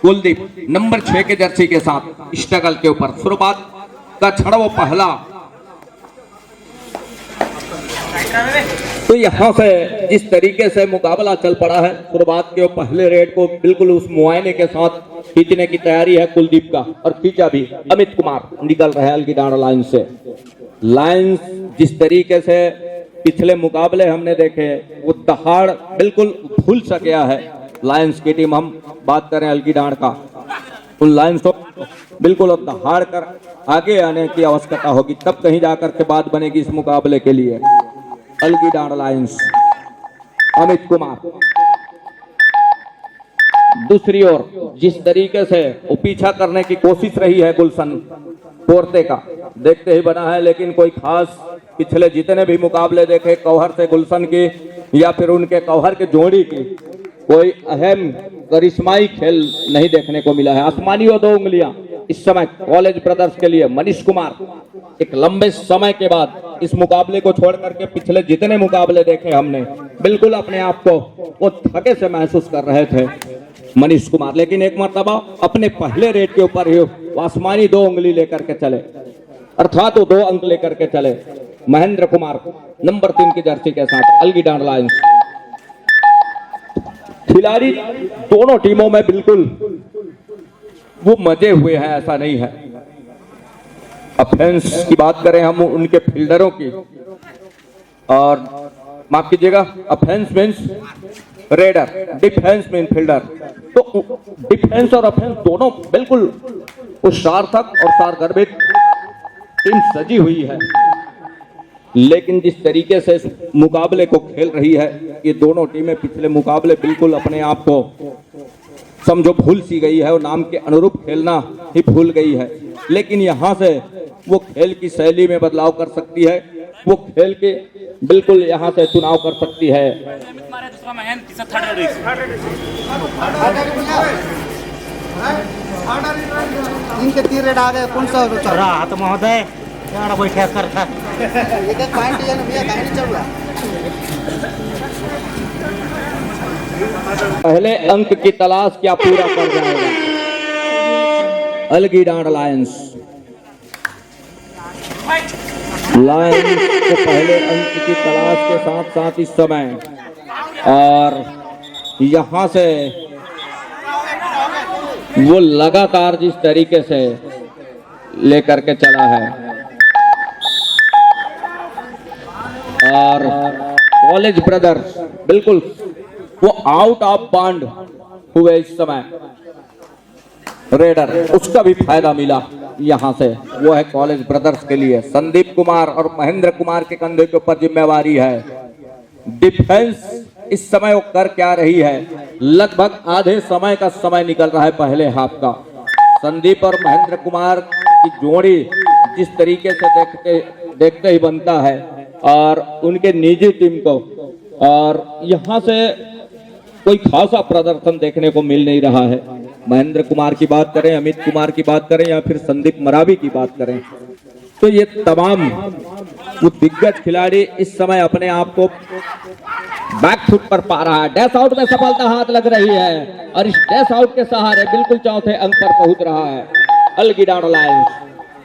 Kuldeep number 6 के Jersey के साथ स्ट्रगल के ऊपर शुरुआत का क्षण वो पहला। तो यहाँ से जिस तरीके से मुकाबला चल पड़ा है, शुरुआत के पहले रेड को बिल्कुल उस मुआयने के साथ खींचने की तैयारी है कुलदीप का, और खींचा भी। अमित कुमार निकल रहे हैं अलगीडांड लाइन से। लाइंस जिस तरीके से पिछले मुकाबले हमने देखे, वो दहाड़ बिल्कुल भूल सा गया है लायंस की टीम। हम बात करें अलगीडांड का, उन लायंस को बिल्कुल अब दहाड़ कर आगे आने की आवश्यकता होगी, तब कहीं जाकर के बात बनेगी इस मुकाबले के लिए। अलगीडांड लायंस अमित कुमार। दूसरी ओर जिस तरीके से वो पीछा करने की कोशिश रही है गुलशन पोरते का, देखते ही बना है, लेकिन कोई खास पिछले जितने भी मुकाबले देखे कौहर से गुलशन की या फिर उनके कौहर के जोड़ी की, कोई अहम करिश्माई खेल नहीं देखने को मिला है। आसमानी और 2 उंगलियां इस समय कॉलेज ब्रदर्स के लिए। मनीष कुमार एक लंबे समय के बाद इस मुकाबले को छोड़ करके पिछले जितने मुकाबले देखे हमने, बिल्कुल अपने आप को वो थके से महसूस कर रहे थे मनीष कुमार, लेकिन एक मर्तबा अपने पहले रेट के ऊपर ही आसमानी 2 उंगली लेकर के चले, अर्थात वो 2 अंक लेकर के चले। महेंद्र कुमार नंबर 3 की जर्सी के साथ अलगीडांड लायंस। खिलाड़ी दोनों टीमों में बिल्कुल वो मजे हुए हैं, ऐसा नहीं है। ऑफेंस की बात करें हम उनके फील्डरों की, और माफ कीजिएगा offence means raider, defence mean fielder. तो डिफेंस और ऑफेंस दोनों बिल्कुल उस सार्थक और सारगर्भित टीम सजी हुई है, लेकिन जिस तरीके से इस मुकाबले को खेल रही है ये दोनों टीमें, पिछले मुकाबले बिल्कुल अपने आप को समझो भूल सी गई है और नाम के अनुरूप खेलना ही भूल गई है। लेकिन यहाँ से वो खेल की शैली में बदलाव कर सकती है, वो खेल के बिल्कुल यहाँ से चुनाव कर सकती है। इनके 3 रेड आ गए, कौन सा राहत महोदय बैठा करता पहले अंक की तलाश क्या पूरा कर जाएगा अलगीडांड लायंस। लायंस को पहले अंक की तलाश के साथ साथ इस समय, और यहां से वो लगातार जिस तरीके से लेकर के चला है, और कॉलेज ब्रदर्स बिल्कुल वो आउट ऑफ बाउंड हुए इस समय। रेडर उसका भी फायदा मिला यहां से, वो है कॉलेज ब्रदर्स के लिए। संदीप कुमार और महेंद्र कुमार के कंधे के ऊपर जिम्मेवारी है। डिफेंस इस समय वो कर क्या रही है, लगभग आधे समय का समय निकल रहा है पहले हाफ का। संदीप और महेंद्र कुमार की जोड़ी जिस तरीके से देखते ही बनता है, और उनके निजी टीम को, और यहां से कोई खासा प्रदर्शन देखने को मिल नहीं रहा है। महेंद्र कुमार की बात करें, अमित कुमार की बात करें, या फिर संदीप मरावी की बात करें, तो ये तमाम वो दिग्गज खिलाड़ी इस समय अपने आप को बैकफुट पर पा रहा है। डैश आउट में सफलता हाथ लग रही है, और इस डैश आउट के सहारे बिल्कुल चौथे अंक पर पहुंच रहा है अलगीडांड लायंस।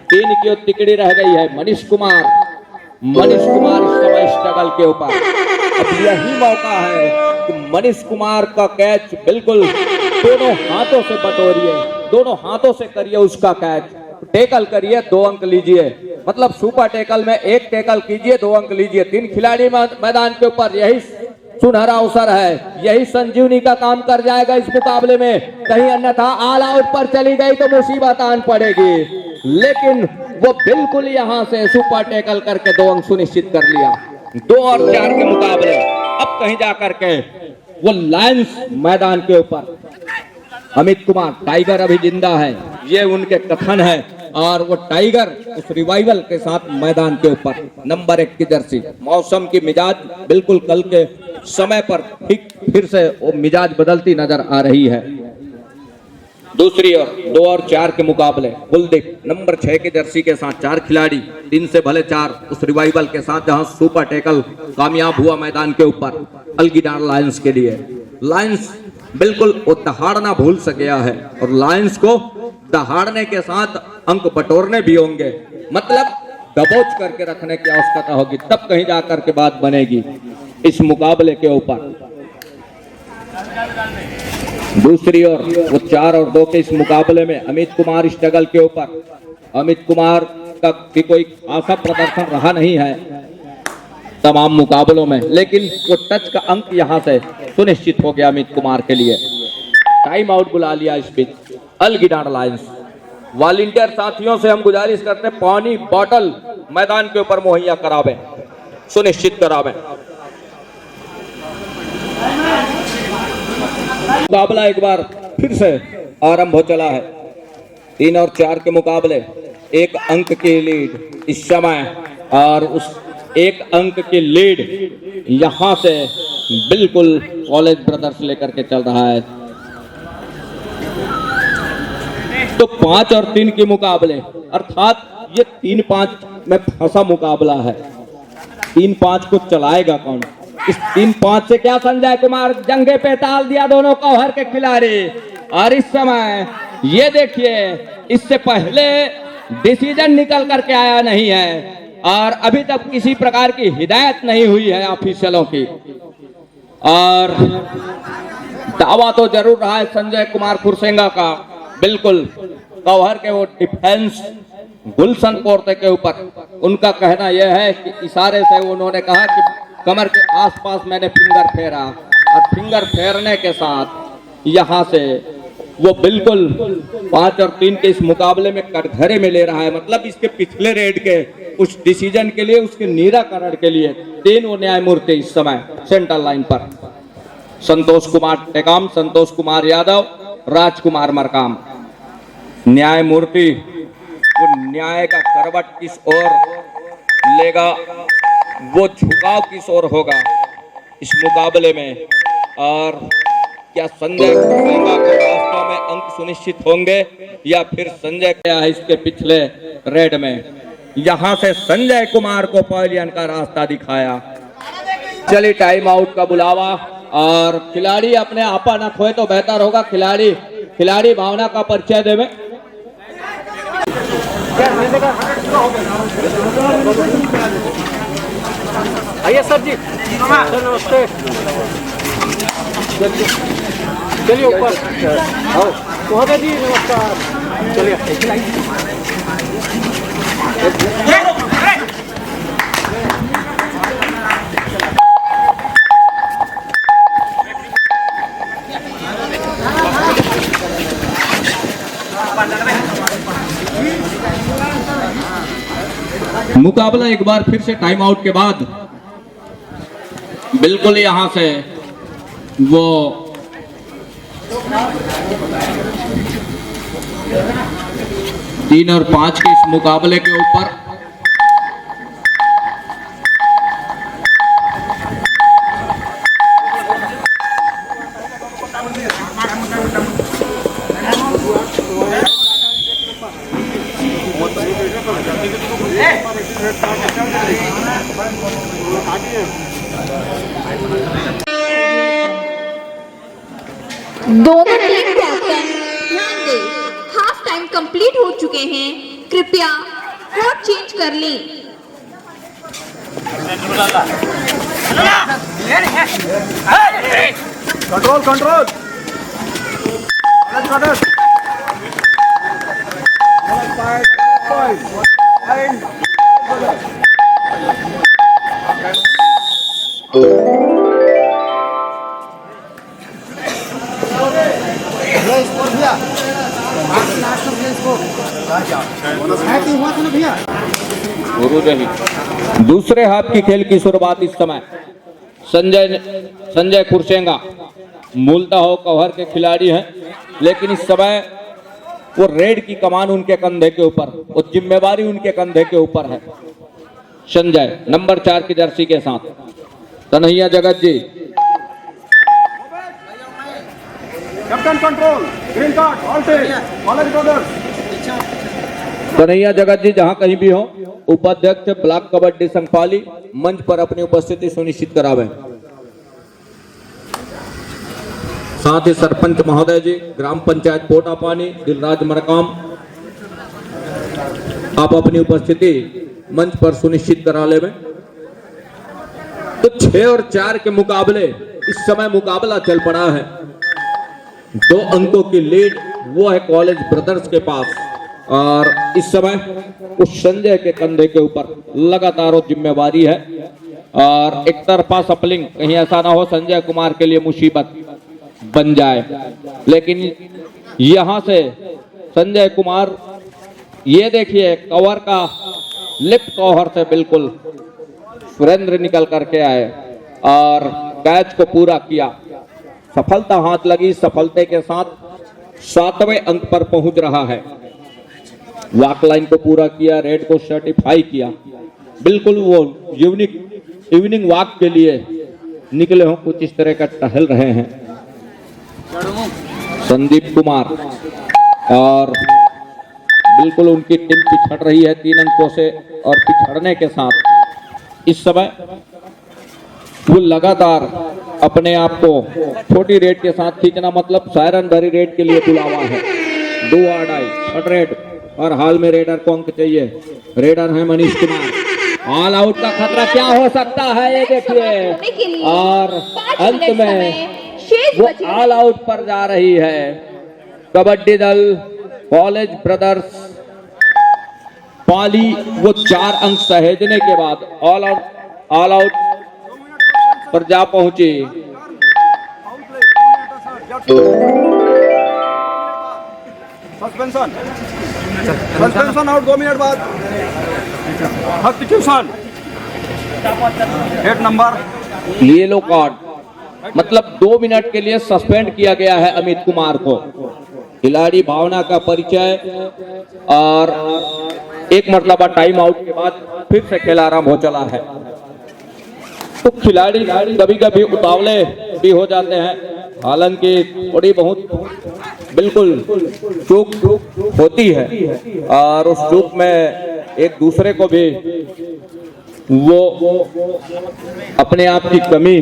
3 की ओर तिकड़ी रह गई है। मनीष कुमार इस समय स्ट्रगल के ऊपर। अब यही मौका है कि मनीष कुमार का कैच बिल्कुल दोनों हाथों से बटोरिए, दोनों हाथों से करिए उसका कैच, टेकल करिए, 2 अंक लीजिए। मतलब सुपर टेकल में 1 टेकल कीजिए, 2 अंक लीजिए। 3 खिलाड़ी मैदान के ऊपर, यही सुनहरा अवसर है, यही संजीवनी का काम कर जाएगा इस मुकाबले में। कहीं अन्यथा ऑल आउट पर चली गई तो मुसीबत आन पड़ेगी, लेकिन वो बिल्कुल यहां से सुपर टेकल करके 2 अंक सुनिश्चित कर लिया। 2 और 4 के मुकाबले अब कहीं जाकर के वो लायंस मैदान के ऊपर। अमित कुमार टाइगर अभी जिंदा है, ये उनके कथन है, और वो टाइगर उस रिवाइवल के साथ मैदान के ऊपर। नंबर 1 की जर्सी। मौसम की मिजाज बिल्कुल कल के समय पर ठीक फिर से वो मिजाज बदलती नजर आ रही है। दूसरी ओर 2 और 4 के मुकाबले। कुलदीप नंबर 6 के जर्सी के साथ 4 खिलाड़ी, 3 से भले 4 उस रिवाइवल के साथ, जहां सुपर टेकल कामयाब हुआ मैदान के ऊपर अलगीडांड लायंस के लिए। लायंस बिल्कुल वो दहाड़ना भूल स गया है और लायंस को दहाड़ने के साथ अंक बटोरने भी होंगे, मतलब दबोच करके रखने की आवश्यकता होगी, तब कहीं जाकर के बात बनेगी इस मुकाबले के ऊपर। दूसरी ओर वो 4 और 2 के इस मुकाबले में अमित कुमार स्ट्रगल के ऊपर, अमित कुमार का भी कोई खासा प्रदर्शन रहा नहीं है तमाम मुकाबलों में, लेकिन वो टच का अंक यहां से सुनिश्चित हो गया अमित कुमार के लिए। टाइम आउट बुला लिया इस बीच अलगिडार लायंस। वॉलंटियर साथियों से हम गुजारिश करते हैं पानी बोतल मैदान के ऊपर मुहैया करावें, सुनिश्चित करावें। मुकाबला एक बार फिर से आरंभ हो चला है। 3 और 4 के मुकाबले 1 अंक की लीड इस समय, और उस 1 अंक की लीड यहां से बिल्कुल कॉलेज ब्रदर्स लेकर के चल रहा है। तो 5 और 3 के मुकाबले, अर्थात ये 3-5 में फंसा मुकाबला है। 3-5 को चलाएगा कौन? इस 3-5 से क्या संजय कुमार जंगे पे ताल दिया दोनों कौहर के खिलाड़ी। और इस समय ये देखिए, इससे पहले डिसीजन निकल करके आया नहीं है और अभी तक किसी प्रकार की हिदायत नहीं हुई है ऑफिशियलों की, और दावा तो जरूर रहा है संजय कुमार खुरसेंगा का। बिल्कुल कौहर के वो डिफेंस गुलशन कोर्ते के ऊपर, उनका कहना यह है कि इशारे से उन्होंने कहा कि कमर के आसपास मैंने फिंगर फेरा, और फिंगर फेरने के साथ यहां से वो बिल्कुल 5 और 3 के इस मुकाबले में कटघरे में ले रहा है। मतलब इसके पिछले रेड के उस डिसीजन के लिए, उसके निराकरण के लिए 3 न्यायमूर्ति इस समय सेंट्रल लाइन पर, संतोष कुमार टेकाम, संतोष कुमार यादव, राजकुमार मरकाम। न्यायमूर्ति वो न्याय का करवट किस ओर लेगा, वो झुकाव किस ओर होगा इस मुकाबले में, और क्या संजय खुरसेंगा को वास्तव में अंक सुनिश्चित होंगे या फिर संजय क्या है इसके पिछले रेड में। यहां से संजय कुमार को पवेलियन का रास्ता दिखाया। चलिए टाइम आउट का बुलावा, और खिलाड़ी अपने आपा न खोए तो बेहतर होगा, खिलाड़ी भावना का परिचय देवे। आइए सर जी, नमस्ते। चलिए ऊपर आओ जी, नमस्कार। चलिए मुकाबला एक बार फिर से टाइम आउट के बाद बिल्कुल यहां से वो 3 और 5 के इस मुकाबले के ऊपर दोनों टीम कैप्टन ध्यान दें, हाफ टाइम कंप्लीट हो चुके हैं, कृपया कोर्ट चेंज कर लें। कंट्रोल भैया। दूसरे हाफ की खेल की शुरुआत इस समय संजय खुरसेंगा मूलतः हो कौहर के खिलाड़ी हैं, लेकिन इस समय वो रेड की कमान उनके कंधे के ऊपर, वो जिम्मेवारी उनके कंधे के ऊपर है। संजय नंबर 4 की जर्सी के साथ, Kanhaiya Jagat ji captain control, green card, all tech, college brothers. Kanhaiya Jagat ji जहां कहीं भी हो, उपाध्यक्ष ब्लॉक कबड्डी संघपाली मंच पर अपनी उपस्थिति सुनिश्चित करावें। साथ ही सरपंच महोदय जी, ग्राम पंचायत पोटा पानी, दिलराज मरकाम, आप अपनी उपस्थिति मंच पर सुनिश्चित करा ले में। तो 6 और 4 के मुकाबले इस समय मुकाबला चल पड़ा है। 2 अंकों की लीड वो है कॉलेज ब्रदर्स के पास, और इस समय उस संजय के कंधे के ऊपर लगातार जिम्मेवारी है। और एक तरफा सपलिंग, कहीं ऐसा ना हो संजय कुमार के लिए मुसीबत बन जाए। लेकिन यहां से संजय कुमार, ये देखिए कवर का लिफ्ट कवर से बिल्कुल सुरेंद्र निकल करके आए और कैच को पूरा किया। सफलता हाथ लगी, सफलता के साथ 7वें अंक पर पहुंच रहा है। वॉक लाइन को पूरा किया, रेड को सर्टिफाई किया। बिल्कुल वो इवनिंग वॉक के लिए निकले हों, कुछ इस तरह का टहल रहे हैं संदीप कुमार, और बिल्कुल उनकी टीम पिछड़ रही है 3 अंकों से। और पिछड़ने के साथ इस समय वो लगातार अपने आप को छोटी रेड के साथ खींचना, मतलब सायरन भरी रेड के लिए बुलावा है। 2 आड़ाई 6 रेड, और हाल में रेडर को अंक चाहिए। रेडर है मनीष कुमार। ऑल आउट का खतरा क्या हो सकता है ये देखिए, और अंत में वो ऑल आउट पर जा रही है। कबड्डी दल कॉलेज ब्रदर्स पाली वो 4 अंक सहेजने के बाद ऑल आउट पर जा पहुंची। सस्पेंशन आउट 2 मिनट बाद। सब्स्टिट्यूशन 8 नंबर येलो कार्ड, मतलब 2 मिनट के लिए सस्पेंड किया गया है अमित कुमार को। खिलाड़ी भावना का परिचय, और एक मरतबा टाइम आउट के बाद फिर से खेल आरंभ हो चला है। तो खिलाड़ी कभी कभी उतावले भी हो जाते हैं, हालांकि थोड़ी बहुत बिल्कुल चूक होती है, और उस चूक में एक दूसरे को भी वो अपने आप की कमी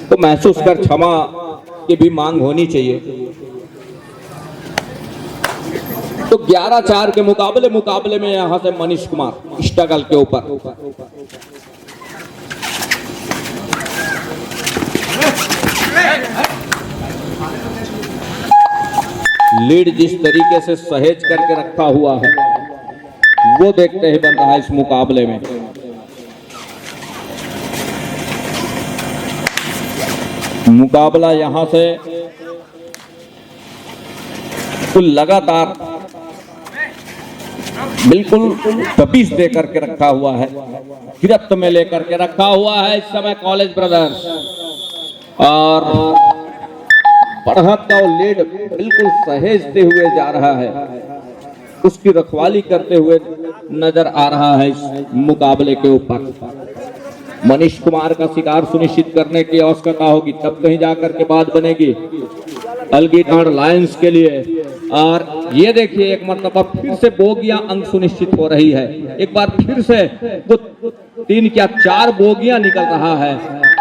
को महसूस कर क्षमा की भी मांग होनी चाहिए। तो 11-4 के मुकाबले में यहां से मनीष कुमार स्ट्रगल के ऊपर। लीड जिस तरीके से सहेज करके रखा हुआ है वो देखते ही बन रहा है इस मुकाबले में। मुकाबला यहां से लगातार बिल्कुल तपीस दे करके रखा हुआ है, गिरफ्त में लेकर के रखा हुआ है इस समय कॉलेज ब्रदर्स, और बढ़त का लीड बिल्कुल सहेजते हुए जा रहा है, उसकी रखवाली करते हुए नजर आ रहा है इस मुकाबले के ऊपर। मनीष कुमार का शिकार सुनिश्चित करने की आवश्यकता होगी, तब कहीं जाकर के बात बनेगी अलगीटाड़ लायंस के लिए। और ये देखिए एक मरतबा फिर से बोगियां अंक सुनिश्चित हो रही है। एक बार फिर से वो 3 क्या 4 बोगियां निकल रहा है,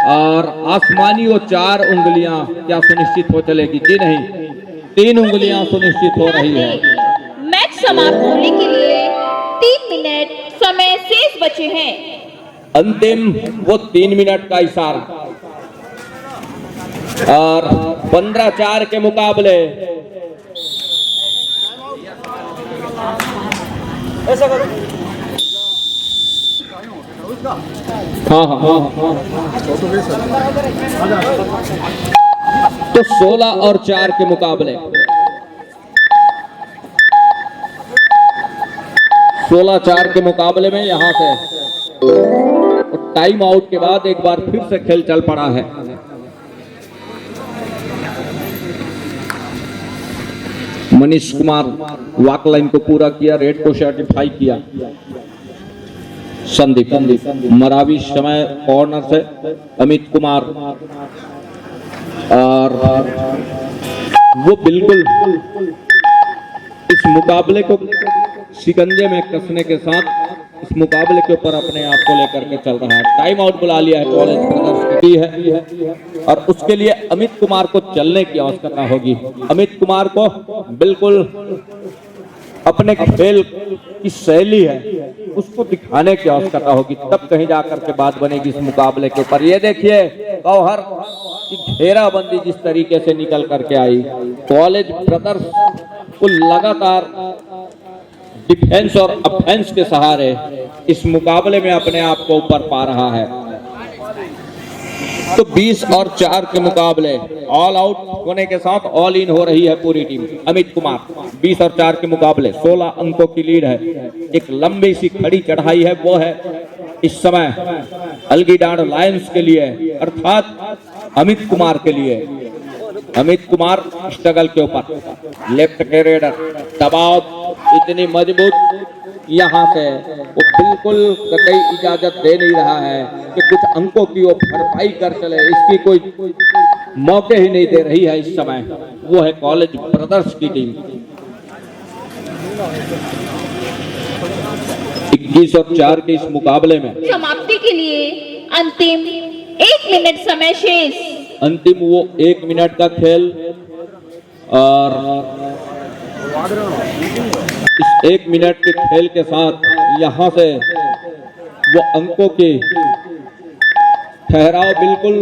और आसमानी वो 4 उंगलियां क्या सुनिश्चित हो चलेगी? जी नहीं, 3 उंगलियां सुनिश्चित हो रही है। मैच समाप्त होने के लिए 3 मिनट समय शेष बचे हैं। अंतिम वो 3 मिनट का इशारा, और 15-4 के मुकाबले ऐसा करो। हाँ। तो 16 और 4 के मुकाबले 16-4 के मुकाबले में यहां से टाइम आउट के बाद एक बार फिर से खेल चल पड़ा है। मनीष कुमार वॉक लाइन को पूरा किया, रेड को सर्टिफाई किया। संदीप मरावी समय कॉर्नर से अमित कुमार, और वो बिल्कुल इस मुकाबले को शिकंजे में कसने के साथ इस मुकाबले के ऊपर अपने आप को लेकर के चल रहा है। टाइम आउट बुला लिया है कॉलेज ब्रदर्स की है और उसके लिए अमित कुमार को चलने की आवश्यकता होगी। अमित कुमार को बिल्कुल अपने खेल की शैली है उसको दिखाने की आवश्यकता होगी, तब कहीं जाकर के बात बनेगी इस मुकाबले के ऊपर। ये देखिए गौहर की घेराबंदी जिस तरीके से निकल करके आई, कॉलेज ब्रदर्स को लगातार डिफेंस और ऑफेंस के सहारे इस मुकाबले में अपने आप को ऊपर पा रहा है। तो 20 और 4 के मुकाबले ऑल आउट होने के साथ ऑल इन हो रही है पूरी टीम। अमित कुमार 20 और 4 के मुकाबले 16 अंकों की लीड है। एक लंबी सी खड़ी चढ़ाई है, वो है इस समय अलगीडांड लायंस के लिए अर्थात अमित कुमार के लिए। अमित कुमार स्ट्रगल के ऊपर लेफ्ट के रेडर दबाव इतनी मजबूत यहाँ से वो बिल्कुल कतई इजाजत दे नहीं रहा है कि कुछ अंकों की वो भरपाई कर चले, इसकी कोई मौके ही नहीं दे रही है इस समय। वो है कॉलेज ब्रदर्स की टीम। 21 और 4 के इस मुकाबले में समाप्ति के लिए अंतिम 1 मिनट समय शेष। अंतिम वो 1 मिनट का खेल और इस 1 मिनट के खेल के साथ यहाँ से वो अंकों के ठहराव बिल्कुल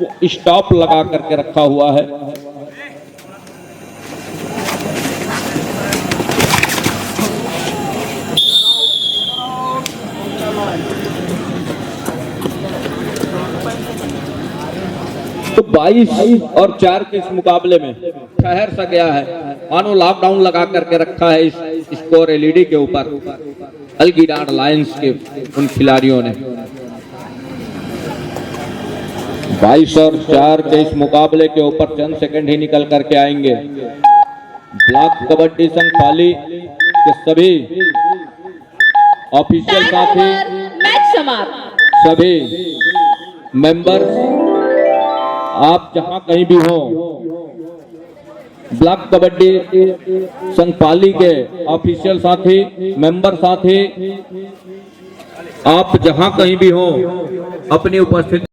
वो स्टॉप लगा करके रखा हुआ है। तो 22 और 4 के इस मुकाबले में ठहर सा गया है, मानो लॉकडाउन लगा करके रखा है इस स्कोर एलईडी के ऊपर अलगीडांड लायंस के उन खिलाड़ियों ने। 22 और 4 के इस मुकाबले के ऊपर चंद सेकंड ही निकल करके आएंगे। ब्लॉक कबड्डी संघ पाली के सभी ऑफिशियल साथी, मैच समाप्त। सभी मेंबर्स, आप जहां कहीं भी हो, ब्लॉक कबड्डी संघ पाली के ऑफिशियल साथी, मेंबर साथी, आप जहां कहीं भी हो अपनी उपस्थिति